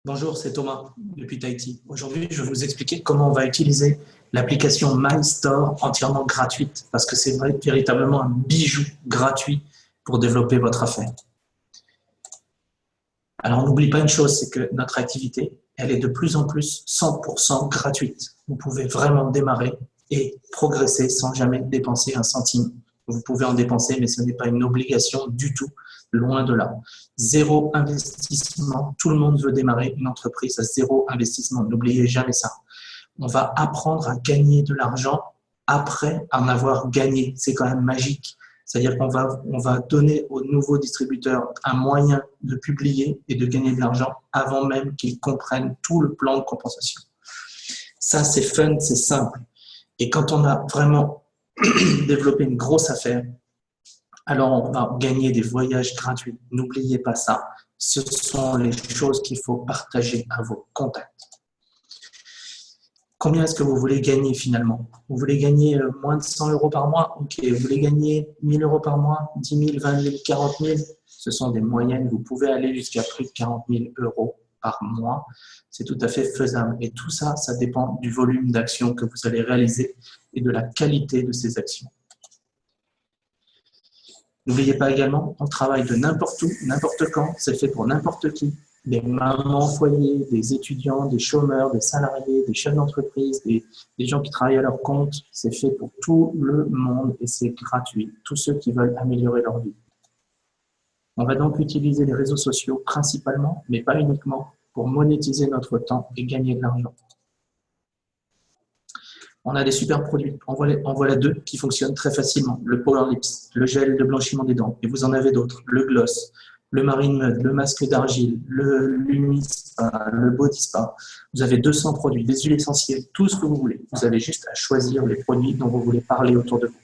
Bonjour, c'est Thomas depuis Tahiti. Aujourd'hui, je vais vous expliquer comment on va utiliser l'application MyStore entièrement gratuite parce que c'est véritablement un bijou gratuit pour développer votre affaire. Alors, n'oublie pas une chose, c'est que notre activité, elle est de plus en plus 100% gratuite. Vous pouvez vraiment démarrer et progresser sans jamais dépenser un centime. Vous pouvez en dépenser, mais ce n'est pas une obligation du tout, loin de là. Zéro investissement, tout le monde veut démarrer une entreprise à zéro investissement, n'oubliez jamais ça. On va apprendre à gagner de l'argent après en avoir gagné, c'est quand même magique. C'est-à-dire qu'on va donner aux nouveaux distributeurs un moyen de publier et de gagner de l'argent avant même qu'ils comprennent tout le plan de compensation. Ça, c'est fun, c'est simple. Et quand on a vraiment développé une grosse affaire, alors on va gagner des voyages gratuits. N'oubliez pas ça. Ce sont les choses qu'il faut partager à vos contacts. Combien est-ce que vous voulez gagner finalement? Vous voulez gagner moins de 100 € par mois? Ok. Vous voulez gagner 1000 € par mois? 10 000, 20 000, 40 000? Ce sont des moyennes. Vous pouvez aller jusqu'à plus de 40 000 € par mois. C'est tout à fait faisable. Et tout ça, ça dépend du volume d'actions que vous allez réaliser et de la qualité de ces actions. N'oubliez pas également, on travaille de n'importe où, n'importe quand, c'est fait pour n'importe qui. Des mamans au foyer, des étudiants, des chômeurs, des salariés, des chefs d'entreprise, des gens qui travaillent à leur compte. C'est fait pour tout le monde et c'est gratuit. Tous ceux qui veulent améliorer leur vie. On va donc utiliser les réseaux sociaux principalement, mais pas uniquement, pour monétiser notre temps et gagner de l'argent. On a des super produits. En voilà deux qui fonctionnent très facilement. Le Power Lips, le gel de blanchiment des dents. Et vous en avez d'autres. Le gloss, le Marine Mud, le masque d'argile, le Lumispa, le Body Spa. Vous avez 200 produits, des huiles essentielles, tout ce que vous voulez. Vous avez juste à choisir les produits dont vous voulez parler autour de vous.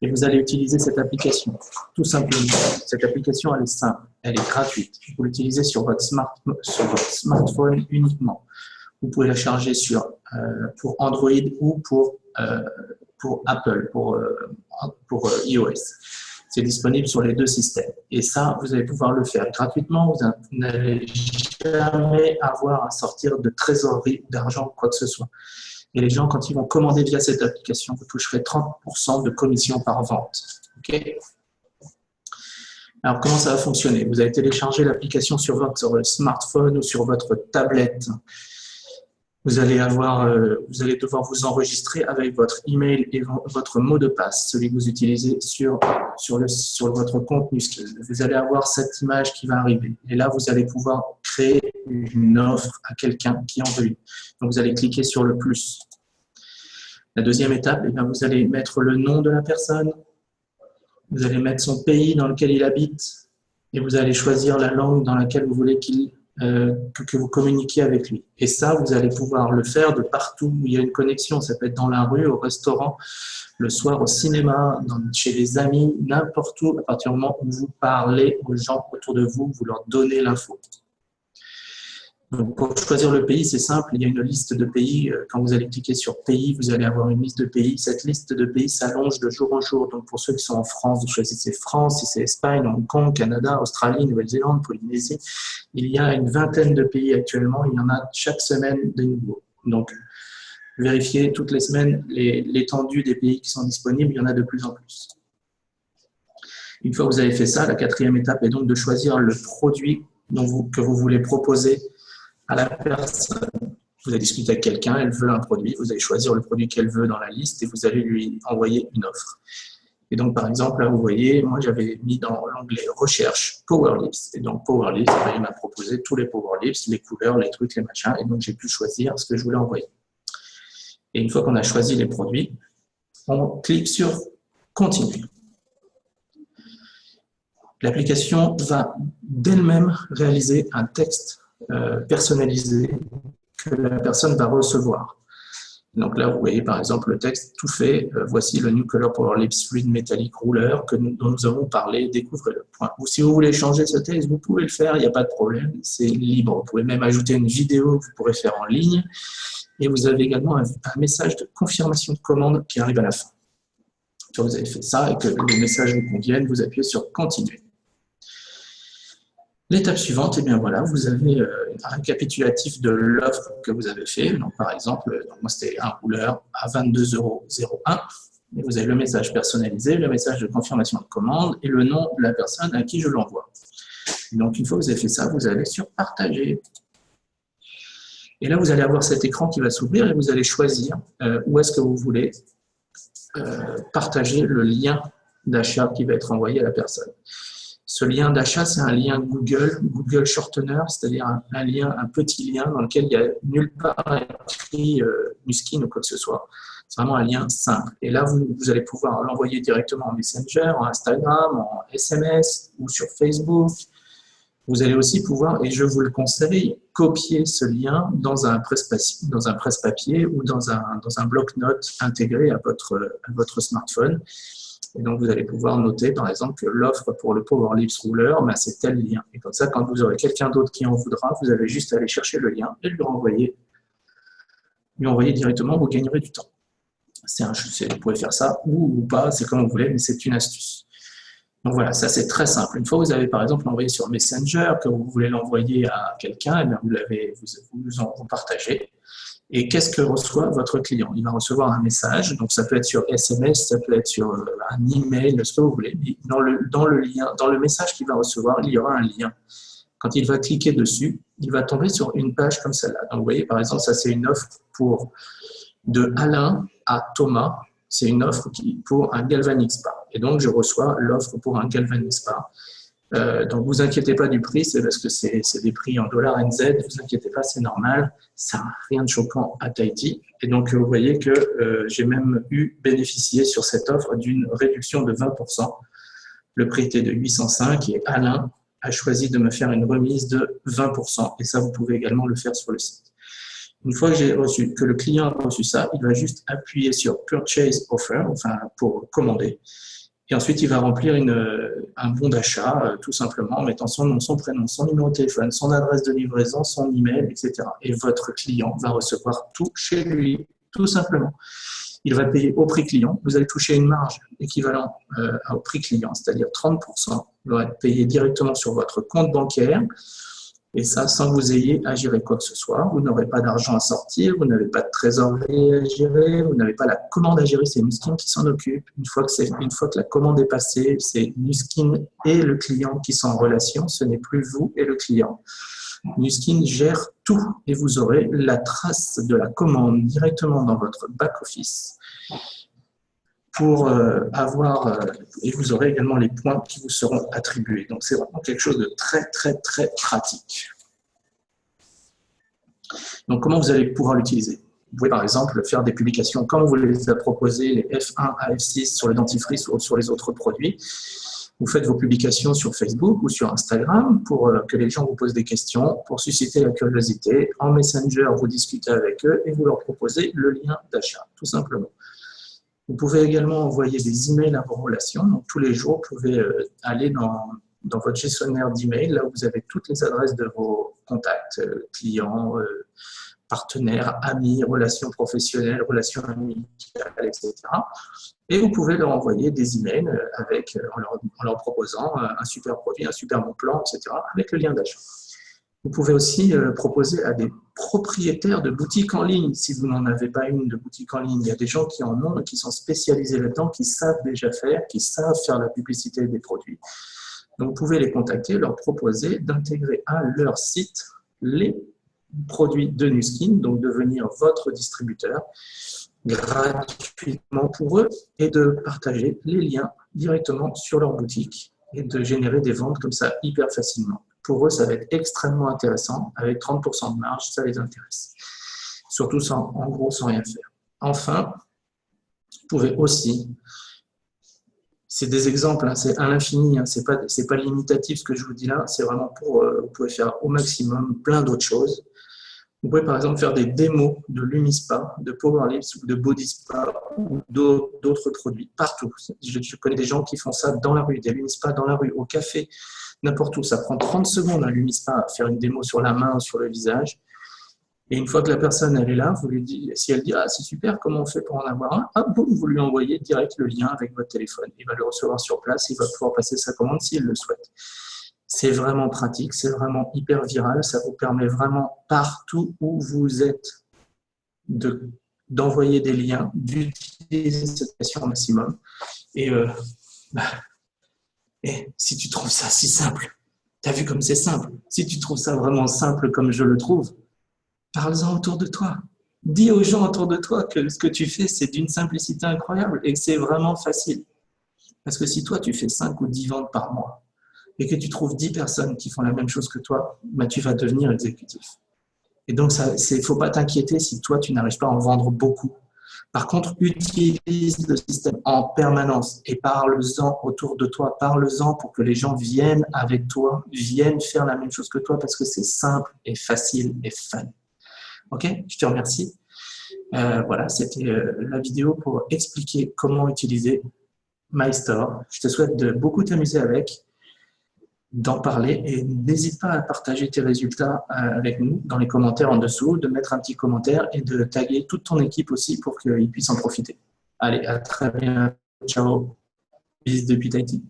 Et vous allez utiliser cette application, tout simplement. Cette application, elle est simple, elle est gratuite. Vous l'utilisez sur votre smartphone uniquement. Vous pouvez la charger pour Android ou pour Apple, pour iOS. C'est disponible sur les deux systèmes. Et ça, vous allez pouvoir le faire gratuitement. Vous n'allez jamais avoir à sortir de trésorerie ou d'argent, quoi que ce soit. Et les gens, quand ils vont commander via cette application, vous toucherez 30% de commission par vente. Okay. Alors, comment ça va fonctionner? Vous allez télécharger l'application sur votre smartphone ou sur votre tablette. Vous allez devoir vous enregistrer avec votre email et votre mot de passe, celui que vous utilisez sur votre compte Nuskin. Vous allez avoir cette image qui va arriver. Et là, vous allez pouvoir créer une offre à quelqu'un qui en veut une. Donc, vous allez cliquer sur le plus. La deuxième étape, eh bien, vous allez mettre le nom de la personne. Vous allez mettre son pays dans lequel il habite. Et vous allez choisir la langue dans laquelle vous voulez que vous communiquiez avec lui. Et ça, vous allez pouvoir le faire de partout où il y a une connexion. Ça peut être dans la rue, au restaurant, le soir au cinéma, chez les amis, n'importe où, à partir du moment où vous parlez aux gens autour de vous, vous leur donnez l'info. Donc, pour choisir le pays, c'est simple, il y a une liste de pays. Quand vous allez cliquer sur pays, vous allez avoir une liste de pays. Cette liste de pays s'allonge de jour en jour. Donc, pour ceux qui sont en France, vous choisissez France, si c'est Espagne, Hong Kong, Canada, Australie, Nouvelle-Zélande, Polynésie. Il y a une vingtaine de pays actuellement. Il y en a chaque semaine de nouveaux. Donc, vérifiez toutes les semaines l'étendue des pays qui sont disponibles. Il y en a de plus en plus. Une fois que vous avez fait ça, la quatrième étape est donc de choisir le produit que vous voulez proposer à la personne. Vous allez discuter avec quelqu'un, elle veut un produit, vous allez choisir le produit qu'elle veut dans la liste et vous allez lui envoyer une offre. Et donc, par exemple, là, vous voyez, moi, j'avais mis dans l'onglet recherche Power Lips. Et donc, Power Lips, il m'a proposé tous les Power Lips, les couleurs, les trucs, les machins. Et donc, j'ai pu choisir ce que je voulais envoyer. Et une fois qu'on a choisi les produits, on clique sur Continuer. L'application va d'elle-même réaliser un texte personnalisé que la personne va recevoir. Donc là, vous voyez par exemple le texte tout fait. Voici le New Color Power Lips Fluid Metallic Ruler dont nous avons parlé. Découvrez-le. Ou si vous voulez changer ce texte, vous pouvez le faire. Il n'y a pas de problème. C'est libre. Vous pouvez même ajouter une vidéo que vous pourrez faire en ligne. Et vous avez également un message de confirmation de commande qui arrive à la fin. Quand vous avez fait ça et que le message vous convienne, vous appuyez sur Continuer. L'étape suivante, eh bien voilà, vous avez un récapitulatif de l'offre que vous avez fait. Donc, par exemple, moi c'était un rouleur à 22,01 €. Et vous avez le message personnalisé, le message de confirmation de commande et le nom de la personne à qui je l'envoie. Donc, une fois que vous avez fait ça, vous allez sur Partager. Et là, vous allez avoir cet écran qui va s'ouvrir et vous allez choisir où est-ce que vous voulez partager le lien d'achat qui va être envoyé à la personne. Ce lien d'achat, c'est un lien Google Shortener, c'est-à-dire un lien, un petit lien dans lequel il n'y a nulle part écrit Nuskin ou quoi que ce soit. C'est vraiment un lien simple. Et là, vous allez pouvoir l'envoyer directement en Messenger, en Instagram, en SMS ou sur Facebook. Vous allez aussi pouvoir, et je vous le conseille, copier ce lien dans un presse-papier ou dans un bloc-notes intégré à votre smartphone. Et donc, vous allez pouvoir noter, par exemple, que l'offre pour le Power Lips Ruler, ben, c'est tel lien. Et comme ça, quand vous aurez quelqu'un d'autre qui en voudra, vous avez juste à aller chercher le lien et lui envoyer directement, vous gagnerez du temps. Vous pouvez faire ça ou pas, c'est comme vous voulez, mais c'est une astuce. Donc voilà, ça c'est très simple. Une fois que vous avez par exemple envoyé sur Messenger, que vous voulez l'envoyer à quelqu'un, vous partagez. Et qu'est-ce que reçoit votre client? Il va recevoir un message, donc ça peut être sur SMS, ça peut être sur un email, ce que vous voulez. Mais dans le message qu'il va recevoir, il y aura un lien. Quand il va cliquer dessus, il va tomber sur une page comme celle-là. Donc vous voyez, par exemple, ça c'est une offre de Alain à Thomas. C'est une offre pour un Galvanic Spa. Et donc je reçois l'offre pour un Galvanic Spa. Donc, vous inquiétez pas du prix, c'est parce que c'est des prix en dollars NZ, vous inquiétez pas, c'est normal, ça n'a rien de choquant à Tahiti. Et donc, vous voyez que j'ai même bénéficié sur cette offre d'une réduction de 20%. Le prix était de 805 et Alain a choisi de me faire une remise de 20%. Et ça, vous pouvez également le faire sur le site. Une fois que le client a reçu ça, il va juste appuyer sur Purchase Offer, enfin pour commander. Et ensuite, il va remplir un bon d'achat, tout simplement, en mettant son nom, son prénom, son numéro de téléphone, son adresse de livraison, son email, etc. Et votre client va recevoir tout chez lui, tout simplement. Il va payer au prix client. Vous allez toucher une marge équivalente au prix client, c'est-à-dire 30%. Il va être payé directement sur votre compte bancaire. Et ça, sans que vous ayez à gérer quoi que ce soit. Vous n'aurez pas d'argent à sortir, vous n'avez pas de trésorerie à gérer, vous n'avez pas la commande à gérer, c'est Nuskin qui s'en occupe. Une fois que la commande est passée, c'est Nuskin et le client qui sont en relation, ce n'est plus vous et le client. Nuskin gère tout et vous aurez la trace de la commande directement dans votre back-office et vous aurez également les points qui vous seront attribués. Donc, c'est vraiment quelque chose de très, très, très pratique. Donc, comment vous allez pouvoir l'utiliser? Vous pouvez, par exemple, faire des publications comme vous les a proposées, les F1 à F6 sur le dentifrice ou sur les autres produits. Vous faites vos publications sur Facebook ou sur Instagram pour que les gens vous posent des questions, pour susciter la curiosité. En Messenger, vous discutez avec eux et vous leur proposez le lien d'achat, tout simplement. Vous pouvez également envoyer des emails à vos relations. Donc, tous les jours, vous pouvez aller dans votre gestionnaire d'emails, là où vous avez toutes les adresses de vos contacts, clients, partenaires, amis, relations professionnelles, relations amicales, etc. Et vous pouvez leur envoyer des emails en leur proposant un super produit, un super bon plan, etc., avec le lien d'achat. Vous pouvez aussi proposer à des propriétaires de boutiques en ligne, si vous n'en avez pas une de boutique en ligne. Il y a des gens qui en ont et qui sont spécialisés là-dedans, qui savent déjà faire, qui savent faire la publicité des produits. Donc, vous pouvez les contacter, leur proposer d'intégrer à leur site les produits de Nuskin, donc devenir votre distributeur gratuitement pour eux et de partager les liens directement sur leur boutique et de générer des ventes comme ça hyper facilement. Pour eux, ça va être extrêmement intéressant. Avec 30% de marge, ça les intéresse. Surtout en gros, sans rien faire. Enfin, vous pouvez aussi, c'est des exemples, hein, c'est à l'infini, hein, c'est pas limitatif ce que je vous dis là, c'est vraiment vous pouvez faire au maximum plein d'autres choses. Vous pouvez par exemple faire des démos de Lumispa, de Power Lips ou de Body Spa ou d'autres produits partout. Je connais des gens qui font ça dans la rue, des Lumispa dans la rue, au café, n'importe où. Ça prend 30 secondes un Lumispa à faire une démo sur la main, sur le visage. Et une fois que la personne elle est là, vous lui dites, si elle dit ah c'est super, comment on fait pour en avoir un? Ah boum, vous lui envoyez direct le lien avec votre téléphone. Il va le recevoir sur place, il va pouvoir passer sa commande s'il le souhaite. C'est vraiment pratique, c'est vraiment hyper viral. Ça vous permet vraiment partout où vous êtes d'envoyer des liens, d'utiliser cette application au maximum. Et, et si tu trouves ça si simple, tu as vu comme c'est simple. Si tu trouves ça vraiment simple comme je le trouve, parle-en autour de toi. Dis aux gens autour de toi que ce que tu fais, c'est d'une simplicité incroyable et que c'est vraiment facile. Parce que si toi, tu fais 5 ou 10 ventes par mois et que tu trouves 10 personnes qui font la même chose que toi, bah, tu vas devenir exécutif. Et donc, il ne faut pas t'inquiéter si toi, tu n'arrives pas à en vendre beaucoup. Par contre, utilise le système en permanence et parle-en autour de toi. Parle-en pour que les gens viennent avec toi, viennent faire la même chose que toi parce que c'est simple et facile et fun. Ok, je te remercie. Voilà, c'était la vidéo pour expliquer comment utiliser MyStore. Je te souhaite de beaucoup t'amuser avec, d'en parler et n'hésite pas à partager tes résultats avec nous dans les commentaires en dessous, de mettre un petit commentaire et de taguer toute ton équipe aussi pour qu'ils puissent en profiter. Allez, à très bientôt. Ciao. Bis depuis Tahiti.